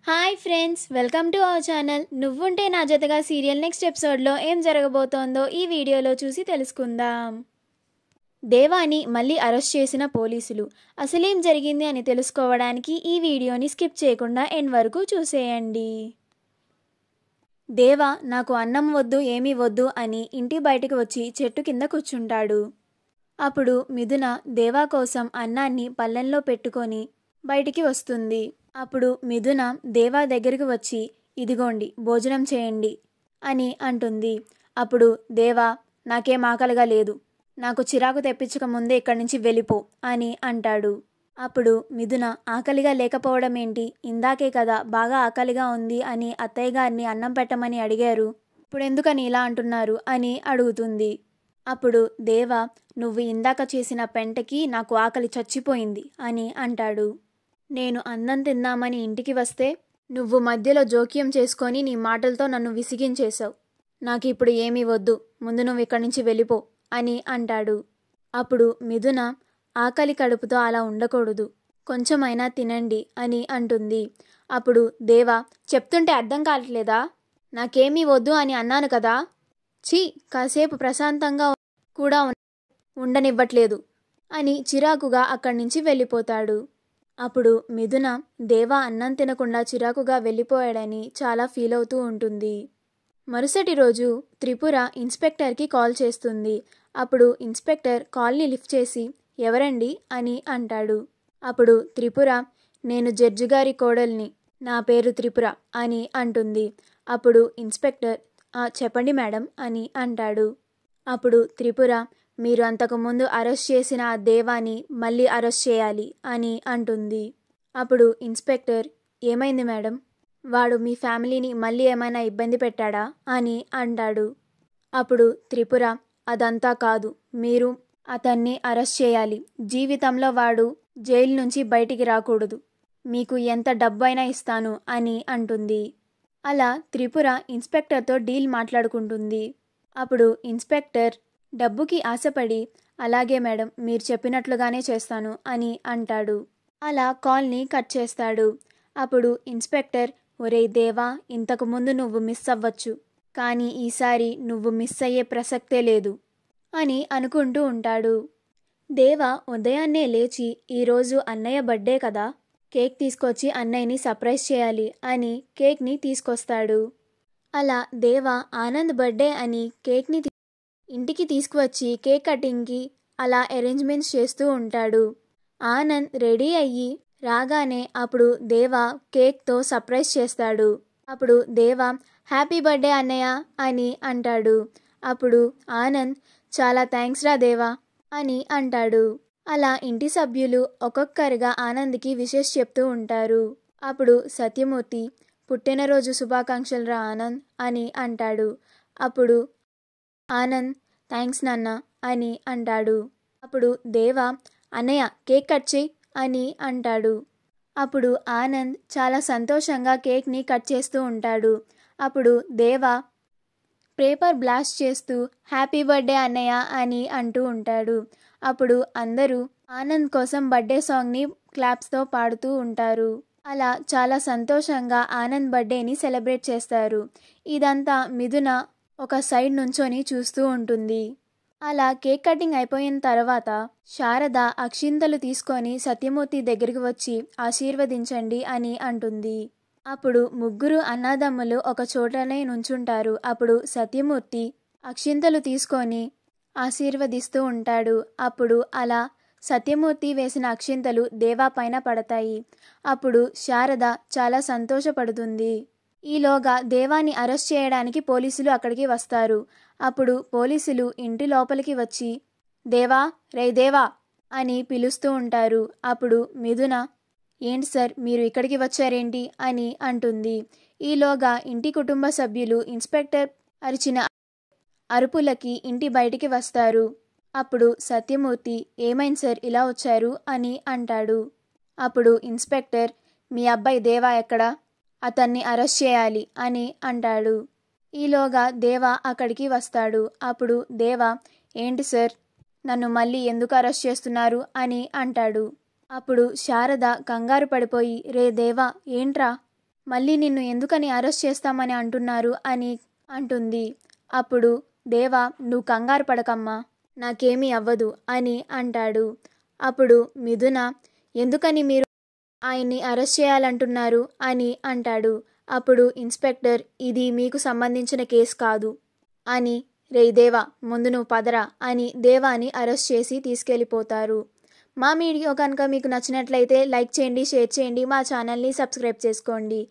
Hi friends, welcome to our channel. నువ్వుంటే నా జతగా సీరియల్ నెక్స్ట్ ఎపిసోడ్లో ఏం జరగబోతోందో ఈ వీడియోలో చూసి తెలుసుకుందాం. దేవాని మళ్ళీ అరెస్ట్ చేసిన పోలీసులు. అసలేం జరిగింది అని తెలుసుకోవడానికి ఈ వీడియోని స్కిప్ చేయకుండా ఎండ్ వరకు చూసేయండి. దేవా నాకు అన్నం వద్దు, ఏమీ వద్దు అని ఇంటి బయటకు వచ్చి చెట్టు కింద కూర్చుంటాడు. అప్పుడు మిథున దేవా కోసం అన్నాన్ని పళ్ళెంలో పెట్టుకొని బయటికి వస్తుంది. అప్పుడు మిథున దేవా దగ్గరికి వచ్చి ఇదిగోండి భోజనం చేయండి అని అంటుంది. అప్పుడు దేవా నాకేం ఆకలిగా లేదు, నాకు చిరాకు తెప్పించక ముందే ఇక్కడి నుంచి వెళ్ళిపో అని అంటాడు. అప్పుడు మిథున ఆకలిగా లేకపోవడం ఏంటి, ఇందాకే కదా బాగా ఆకలిగా ఉంది అని అత్తయ్య గారిని అన్నం పెట్టమని అడిగారు, ఇప్పుడు ఎందుకని ఇలా అంటున్నారు అని అడుగుతుంది. అప్పుడు దేవా నువ్వు ఇందాక చేసిన పెంటకి నాకు ఆకలి చచ్చిపోయింది అని అంటాడు. నేను అన్నం తిందామని ఇంటికి వస్తే నువ్వు మధ్యలో జోక్యం చేసుకొని నీ మాటలతో నన్ను విసిగించేశావు. నాకు ఇప్పుడు ఏమీ వద్దు, ముందు నువ్వు ఇక్కడి నుంచి వెళ్ళిపో అని అంటాడు. అప్పుడు మిథున ఆకలి కడుపుతో అలా ఉండకూడదు, కొంచెమైనా తినండి అని అంటుంది. అప్పుడు దేవా చెప్తుంటే అర్థం కావట్లేదా, నాకేమీ వద్దు అని అన్నాను కదా, ఛీ కాసేపు ప్రశాంతంగా కూడా ఉండనివ్వట్లేదు అని చిరాకుగా అక్కడి నుంచి వెళ్ళిపోతాడు. అప్పుడు మిథున దేవా అన్నం తినకుండా చిరాకుగా వెళ్ళిపోయాడని చాలా ఫీల్ అవుతూ ఉంటుంది. మరుసటి రోజు త్రిపుర ఇన్స్పెక్టర్కి కాల్ చేస్తుంది. అప్పుడు ఇన్స్పెక్టర్ కాల్ని లిఫ్ట్ చేసి ఎవరండి అని అంటాడు. అప్పుడు త్రిపుర నేను జడ్జి గారి కోడల్ని, నా పేరు త్రిపుర అని అంటుంది. అప్పుడు ఇన్స్పెక్టర్ చెప్పండి మేడం అని అంటాడు. అప్పుడు త్రిపుర మీరు అంతకుముందు అరెస్ట్ చేసిన ఆ దేవాని మళ్ళీ అరెస్ట్ చేయాలి అని అంటుంది. అప్పుడు ఇన్స్పెక్టర్ ఏమైంది మేడం, వాడు మీ ఫ్యామిలీని మళ్ళీ ఏమైనా ఇబ్బంది పెట్టాడా అని అంటాడు. అప్పుడు త్రిపుర అదంతా కాదు, మీరు అతన్ని అరెస్ట్ చేయాలి, జీవితంలో వాడు జైలు నుంచి బయటికి రాకూడదు, మీకు ఎంత డబ్బైనా ఇస్తాను అని అంటుంది. అలా త్రిపుర ఇన్స్పెక్టర్తో డీల్ మాట్లాడుకుంటుంది. అప్పుడు ఇన్స్పెక్టర్ డబ్బుకి ఆశపడి అలాగే మేడం మీరు చెప్పినట్లుగానే చేస్తాను అని అంటాడు. అలా కాల్ని కట్ చేస్తాడు. అప్పుడు ఇన్స్పెక్టర్ ఒరే దేవా ఇంతకుముందు నువ్వు మిస్ అవ్వచ్చు, కానీ ఈసారి నువ్వు మిస్ అయ్యే ప్రసక్తే లేదు అని అనుకుంటూ ఉంటాడు. దేవా ఉదయాన్నే లేచి ఈరోజు అన్నయ్య బర్త్డే కదా, కేక్ తీసుకొచ్చి అన్నయ్యని సర్ప్రైజ్ చేయాలి అని కేక్ని తీసుకొస్తాడు. అలా దేవా ఆనంద్ బర్త్డే అని కేక్ని ఇంటికి తీసుకువచ్చి కేక్ కటింగ్కి అలా అరేంజ్మెంట్స్ చేస్తూ ఉంటాడు. ఆనంద్ రెడీ అయ్యి రాగానే అప్పుడు దేవా కేక్తో సర్ప్రైజ్ చేస్తాడు. అప్పుడు దేవా హ్యాపీ బర్త్డే అన్నయ్య అని అంటాడు. అప్పుడు ఆనంద్ చాలా థ్యాంక్స్ రా దేవా అని అంటాడు. అలా ఇంటి సభ్యులు ఒక్కొక్కరిగా ఆనంద్కి విషెస్ చెప్తూ ఉంటారు. అప్పుడు సత్యమూర్తి పుట్టినరోజు శుభాకాంక్షలు రా ఆనంద్ అని అంటాడు. అప్పుడు ఆనంద్ థ్యాంక్స్ నాన్న అని అంటాడు. అప్పుడు దేవా అన్నయ్య కేక్ కట్ చేయి అని అంటాడు. అప్పుడు ఆనంద్ చాలా సంతోషంగా కేక్ని కట్ చేస్తూ ఉంటాడు. అప్పుడు దేవా పేపర్ బ్లాస్ట్ చేస్తూ హ్యాపీ బర్త్డే అన్నయ్య అని అంటూ ఉంటాడు. అప్పుడు అందరూ ఆనంద్ కోసం బర్త్డే సాంగ్ని క్లాప్స్తో పాడుతూ ఉంటారు. అలా చాలా సంతోషంగా ఆనంద్ బర్త్డేని సెలబ్రేట్ చేస్తారు. ఇదంతా మిథున ఒక సైడ్ నుంచొని చూస్తూ ఉంటుంది. అలా కేక్ కటింగ్ అయిపోయిన తర్వాత శారద అక్షింతలు తీసుకొని సత్యమూర్తి దగ్గరికి వచ్చి ఆశీర్వదించండి అని అంటుంది. అప్పుడు ముగ్గురు అన్నదమ్ములు ఒక చోటనే నుంచుంటారు. అప్పుడు సత్యమూర్తి అక్షింతలు తీసుకొని ఆశీర్వదిస్తూ ఉంటాడు. అప్పుడు అలా సత్యమూర్తి వేసిన అక్షింతలు దేవా పైన పడతాయి. అప్పుడు శారద చాలా సంతోషపడుతుంది. ఈలోగా దేవాని అరెస్ట్ చేయడానికి పోలీసులు అక్కడికి వస్తారు. అప్పుడు పోలీసులు ఇంటి లోపలికి వచ్చి దేవా రే దేవా అని పిలుస్తూ ఉంటారు. అప్పుడు మిథున ఏంటి సార్ మీరు ఇక్కడికి వచ్చారేంటి అని అంటుంది. ఈలోగా ఇంటి కుటుంబ సభ్యులు ఇన్స్పెక్టర్ అరిచిన అరుపులకి ఇంటి బయటికి వస్తారు. అప్పుడు సత్యమూర్తి ఏమైంది సార్ ఇలా వచ్చారు అని అంటాడు. అప్పుడు ఇన్స్పెక్టర్ మీ అబ్బాయి దేవా ఎక్కడా, అతన్ని అరెస్ట్ చేయాలి అని అంటాడు. ఈలోగా దేవా అక్కడికి వస్తాడు. అప్పుడు దేవా ఏంటి సార్ నన్ను మళ్ళీ ఎందుకు అరెస్ట్ చేస్తున్నారు అని అంటాడు. అప్పుడు శారద కంగారు పడిపోయి రే దేవా ఏంట్రా మళ్ళీ నిన్ను ఎందుకని అరెస్ట్ చేస్తామని అంటున్నారు అని అంటుంది. అప్పుడు దేవా, నువ్వు కంగారు పడకమ్మా, నాకేమీ అవ్వదు అని అంటాడు. అప్పుడు మిథున, ఎందుకని మీరు ఆయన్ని అరెస్ట్ చేయాలంటున్నారు అని అంటాడు. అప్పుడు ఇన్స్పెక్టర్, ఇది మీకు సంబంధించిన కేసు కాదు అని, రేయ్ దేవా, ముందు నువ్వు పదరా అని దేవాని అరెస్ట్ చేసి తీసుకెళ్ళిపోతారు. మా వీడియో కనుక మీకు నచ్చినట్లయితే లైక్ చేయండి, షేర్ చేయండి, మా ఛానల్ని సబ్స్క్రైబ్ చేసుకోండి.